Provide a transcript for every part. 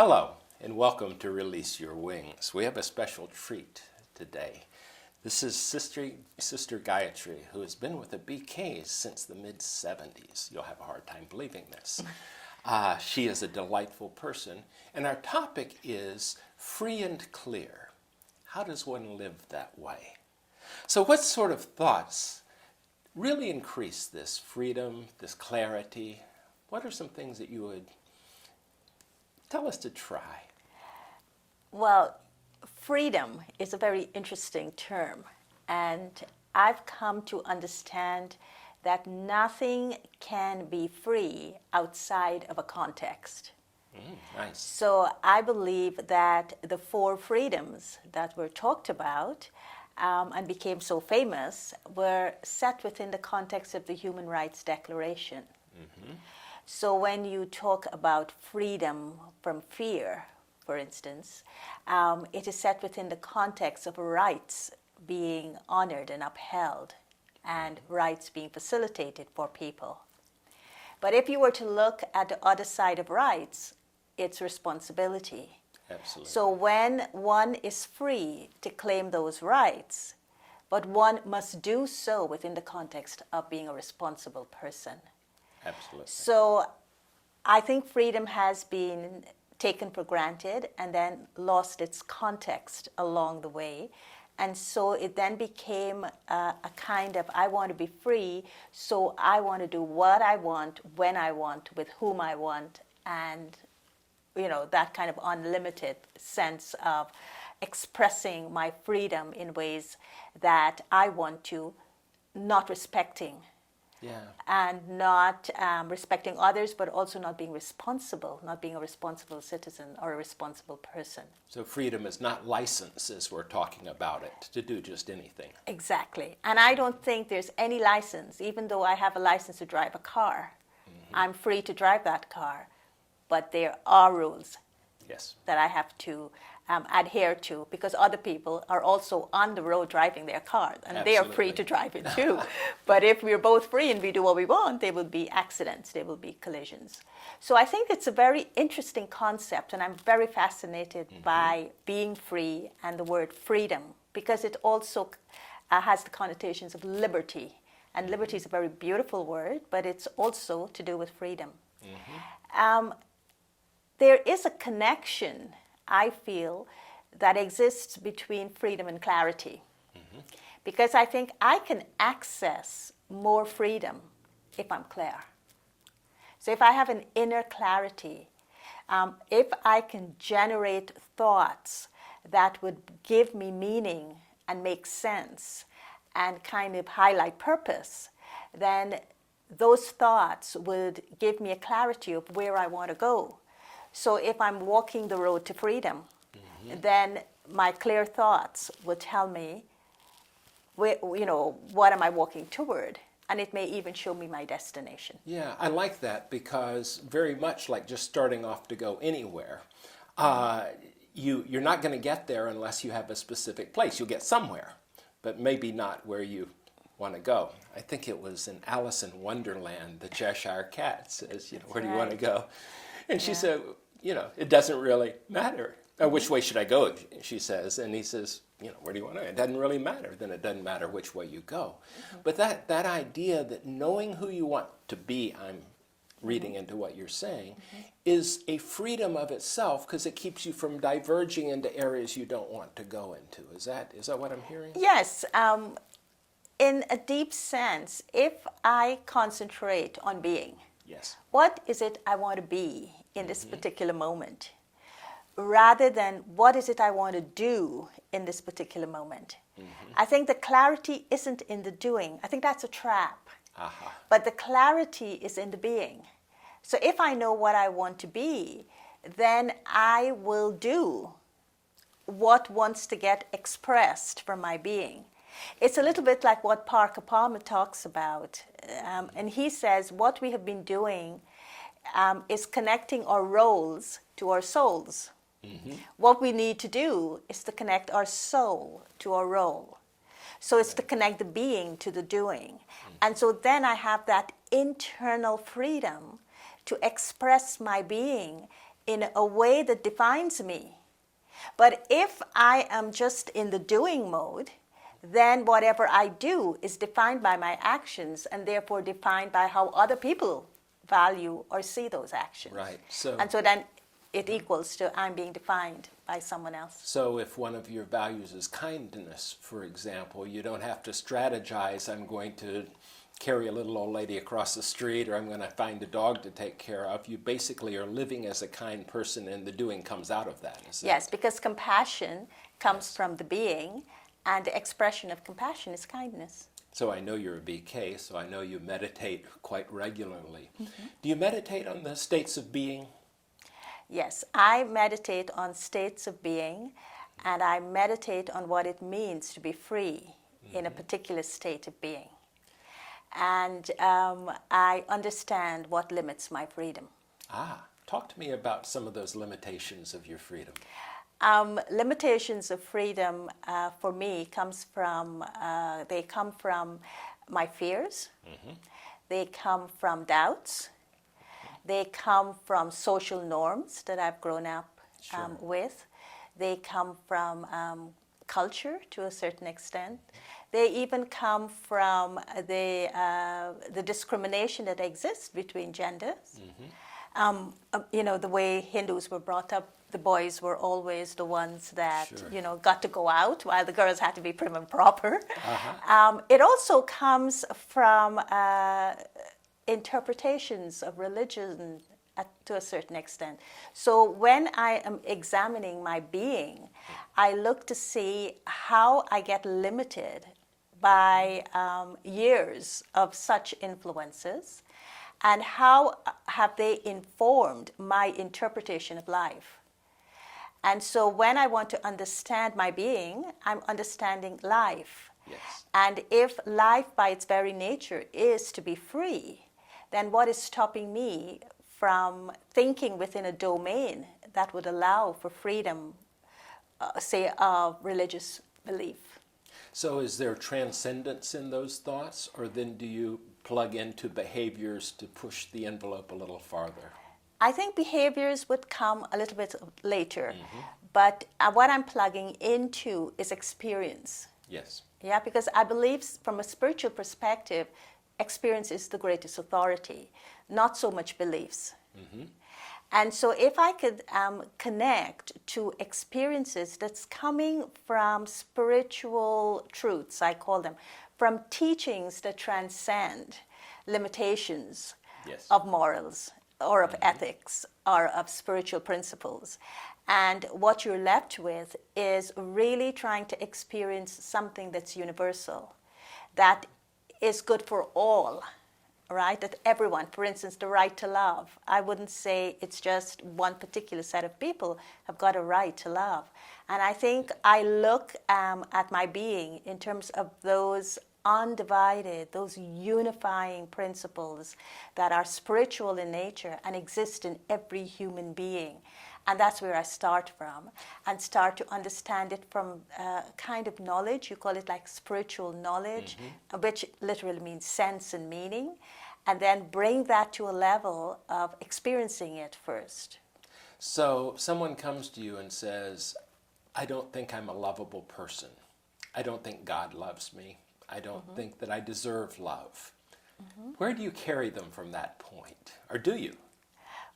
Hello, and welcome to Release Your Wings. We have a special treat today. This is Sister Gayatri, who has been with the BKs since the mid-70s. You'll have a hard time believing this. She is a delightful person, and our topic is free and clear. How does one live that way? So what sort of thoughts really increase this freedom, this clarity? What are some things that you would tell us to try? Well, freedom is a very interesting term, and I've come to understand that nothing can be free outside of a context. Nice. So I believe that the four freedoms that were talked about and became so famous were set within the context of the Human Rights Declaration. So when you talk about freedom from fear, for instance, it is set within the context of rights being honored and upheld and rights being facilitated for people. But if you were to look at the other side of rights, it's responsibility. Absolutely. So when one is free to claim those rights, but one must do so within the context of being a responsible person. Absolutely. So I think freedom has been taken for granted and then lost its context along the way. And so it then became a kind of, I want to be free, so I want to do what I want, when I want, with whom I want, and that kind of unlimited sense of expressing my freedom in ways that I want to, not respecting. Yeah. And not respecting others, but also not being responsible, not being a responsible citizen or a responsible person. So freedom is not license as we're talking about it, to do just anything. Exactly. And I don't think there's any license, even though I have a license to drive a car. I'm free to drive that car, but there are rules Yes. that I have to adhere to, because other people are also on the road driving their cars, and they are free Absolutely. to drive it too. But if we're both free and we do what we want, there will be accidents, there will be collisions. So I think it's a very interesting concept, and I'm very fascinated by being free and the word freedom, because it also has the connotations of liberty. And liberty is a very beautiful word, but it's also to do with freedom. There is a connection, I feel, that exists between freedom and clarity. Because I think I can access more freedom if I'm clear. So if I have an inner clarity, if I can generate thoughts that would give me meaning and make sense and kind of highlight purpose, then those thoughts would give me a clarity of where I want to go. So if I'm walking the road to freedom, then my clear thoughts will tell me, what am I walking toward? And it may even show me my destination. Yeah, I like that because very much like just starting off to go anywhere, you're not going to get there unless you have a specific place. You'll get somewhere, but maybe not where you want to go. I think it was in Alice in Wonderland, the Cheshire Cat says, where do you want to go? And she said, it doesn't really matter. Which way should I go, she says. And he says, where do you want to go? It doesn't really matter. Then it doesn't matter which way you go. But that idea that knowing who you want to be, I'm reading into what you're saying, is a freedom of itself because it keeps you from diverging into areas you don't want to go into. Is that what I'm hearing? Yes. In a deep sense, if I concentrate on being, Yes. what is it I want to be in this particular moment, rather than what is it I want to do in this particular moment. I think the clarity isn't in the doing. I think that's a trap. But the clarity is in the being. So if I know what I want to be, then I will do what wants to get expressed from my being. It's a little bit like what Parker Palmer talks about. And he says what we have been doing is connecting our roles to our souls. What we need to do is to connect our soul to our role. So it's to connect the being to the doing. And so then I have that internal freedom to express my being in a way that defines me. But if I am just in the doing mode, then whatever I do is defined by my actions and therefore defined by how other people value or see those actions. Right. So, And so then it equals to I'm being defined by someone else. so if one of your values is kindness, for example, you don't have to strategize, I'm going to carry a little old lady across the street, or I'm going to find a dog to take care of. You basically are living as a kind person, and the doing comes out of that. Yes, because compassion comes from the being, and the expression of compassion is kindness. So I know you're a BK, so I know you meditate quite regularly. Do you meditate on the states of being? Yes, I meditate on states of being, and I meditate on what it means to be free in a particular state of being. And I understand what limits my freedom. Talk to me about some of those limitations of your freedom. Limitations of freedom for me they come from my fears. They come from doubts. They come from social norms that I've grown up with. They come from culture to a certain extent. They even come from the discrimination that exists between genders. The way Hindus were brought up, the boys were always the ones that got to go out, while the girls had to be prim and proper. It also comes from interpretations of religion to a certain extent. So when I am examining my being, I look to see how I get limited by years of such influences, and how have they informed my interpretation of life. And so when I want to understand my being, I'm understanding life. Yes. And if life by its very nature is to be free, then what is stopping me from thinking within a domain that would allow for freedom, say, of religious belief? So is there transcendence in those thoughts, or then do you plug into behaviors to push the envelope a little farther? I think behaviors would come a little bit later, but what I'm plugging into is experience. Yes. Yeah, because I believe from a spiritual perspective, experience is the greatest authority, not so much beliefs. And so if I could connect to experiences that's coming from spiritual truths, I call them, from teachings that transcend limitations of morals or of ethics or of spiritual principles. And what you're left with is really trying to experience something that's universal, that is good for all, right? That everyone, for instance, the right to love. I wouldn't say it's just one particular set of people have got a right to love. And I think I look at my being in terms of those undivided, those unifying principles that are spiritual in nature and exist in every human being. And that's where I start from, and start to understand it from kind of knowledge. You call it like spiritual knowledge, which literally means sense and meaning, and then bring that to a level of experiencing it first. So someone comes to you and says, I don't think I'm a lovable person. I don't think God loves me. I don't think that I deserve love. Where do you carry them from that point? Or do you?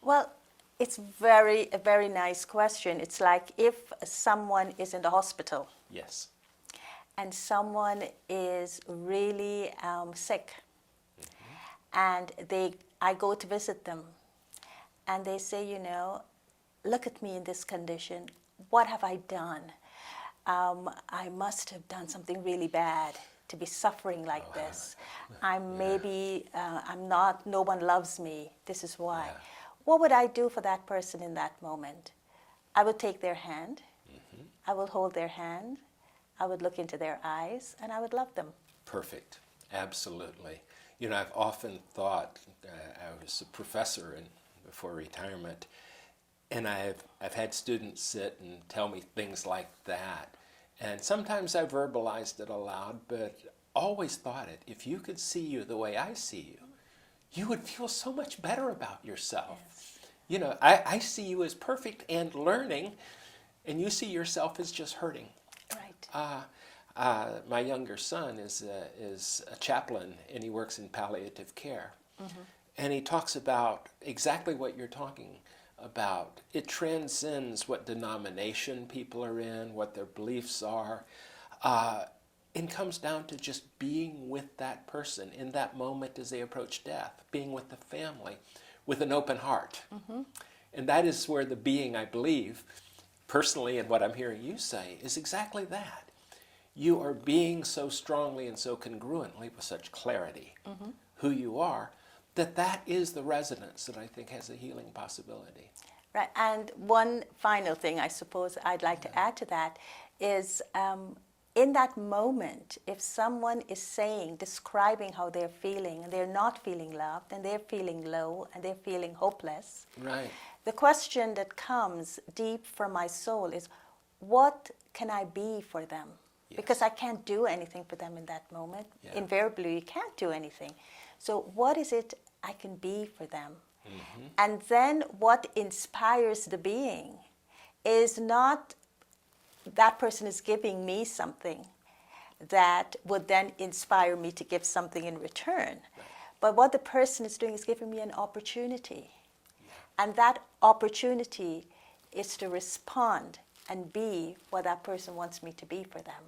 Well, it's a very nice question. It's like if someone is in the hospital. Yes. And someone is really sick, and I go to visit them, and they say, look at me in this condition. What have I done? I must have done something really bad to be suffering like this. No one loves me. This is why. Yeah. What would I do for that person in that moment? I would take their hand. I would hold their hand. I would look into their eyes, and I would love them. Perfect. Absolutely. I've often thought, I was a professor before retirement, and I've had students sit and tell me things like that. And sometimes I verbalized it aloud, but always thought it. If you could see you the way I see you, you would feel so much better about yourself. Yes. You know, I see you as perfect and learning, and you see yourself as just hurting. Right. My younger son is a chaplain, and he works in palliative care. And he talks about exactly what you're talking about. It transcends what denomination people are in, what their beliefs are. It comes down to just being with that person in that moment as they approach death, being with the family with an open heart. And that is where the being, I believe, personally, and what I'm hearing you say, is exactly that. You are being so strongly and so congruently with such clarity who you are, that is the resonance that I think has a healing possibility. Right. And one final thing I suppose I'd like to add to that is in that moment, if someone is saying, describing how they're feeling, and they're not feeling loved, and they're feeling low, and they're feeling hopeless, Right. the question that comes deep from my soul is, what can I be for them? Yes. Because I can't do anything for them in that moment. Yeah. Invariably, you can't do anything. So what is it I can be for them? And then what inspires the being is not that person is giving me something that would then inspire me to give something in return. But what the person is doing is giving me an opportunity. And that opportunity is to respond and be what that person wants me to be for them.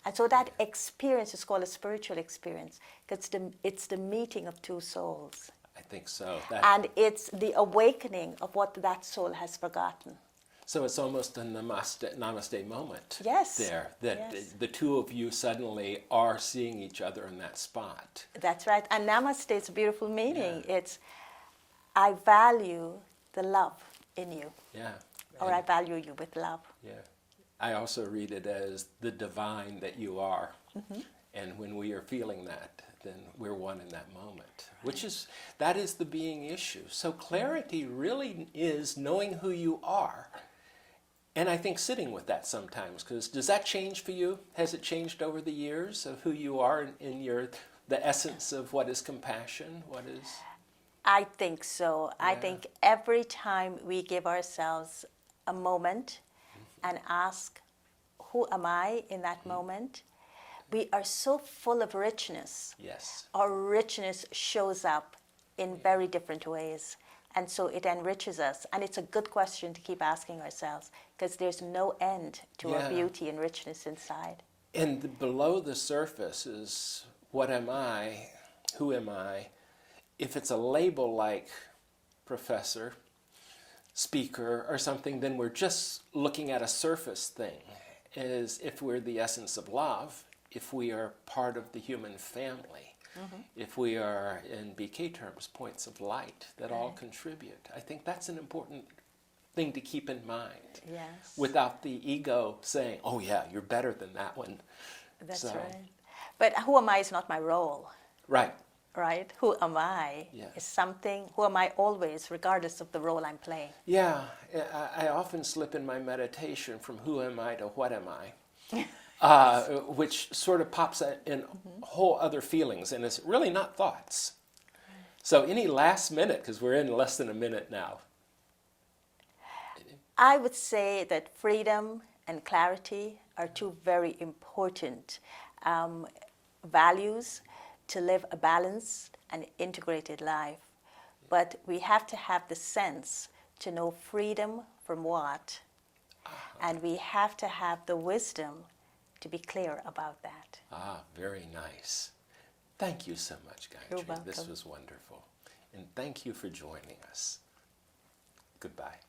And so that experience is called a spiritual experience because it's the meeting of two souls. I think so. And it's the awakening of what that soul has forgotten. So it's almost a namaste moment. Yes. There, that Yes. the two of you suddenly are seeing each other in that spot. That's right. And namaste is a beautiful meaning. It's, I value the love in you, Yeah. or I value you with love. Yeah. I also read it as the divine that you are. And when we are feeling that, then we're one in that moment. That is the being issue. So clarity really is knowing who you are. And I think sitting with that sometimes, because does that change for you? Has it changed over the years of who you are in the essence of what is compassion? What is... I think so. I Yeah. think every time we give ourselves a moment and ask, who am I in that moment? We are so full of richness. Yes. Our richness shows up in very different ways. And so it enriches us. And it's a good question to keep asking ourselves because there's no end to our Yeah. beauty and richness inside. And below the surface is, what am I? Who am I? If it's a label like professor, speaker, or something, then we're just looking at a surface thing. As if we're the essence of love, if we are part of the human family, if we are, in BK terms, points of light that all contribute. I think that's an important thing to keep in mind. Yes. Without the ego saying, oh yeah, you're better than that one. That's So- right. But who am I is not my role, Right. right? Who am I Yes. is something, who am I always, regardless of the role I'm playing. Yeah, I often slip in my meditation from who am I to what am I, which sort of pops in whole other feelings, and it's really not thoughts. So any last minute, because we're in less than a minute now. I would say that freedom and clarity are two very important values to live a balanced and integrated life. But we have to have the sense to know freedom from what, and we have to have the wisdom to be clear about that. Ah, very nice. Thank you so much, Gayatri. You're This welcome. was wonderful. And thank you for joining us. Goodbye.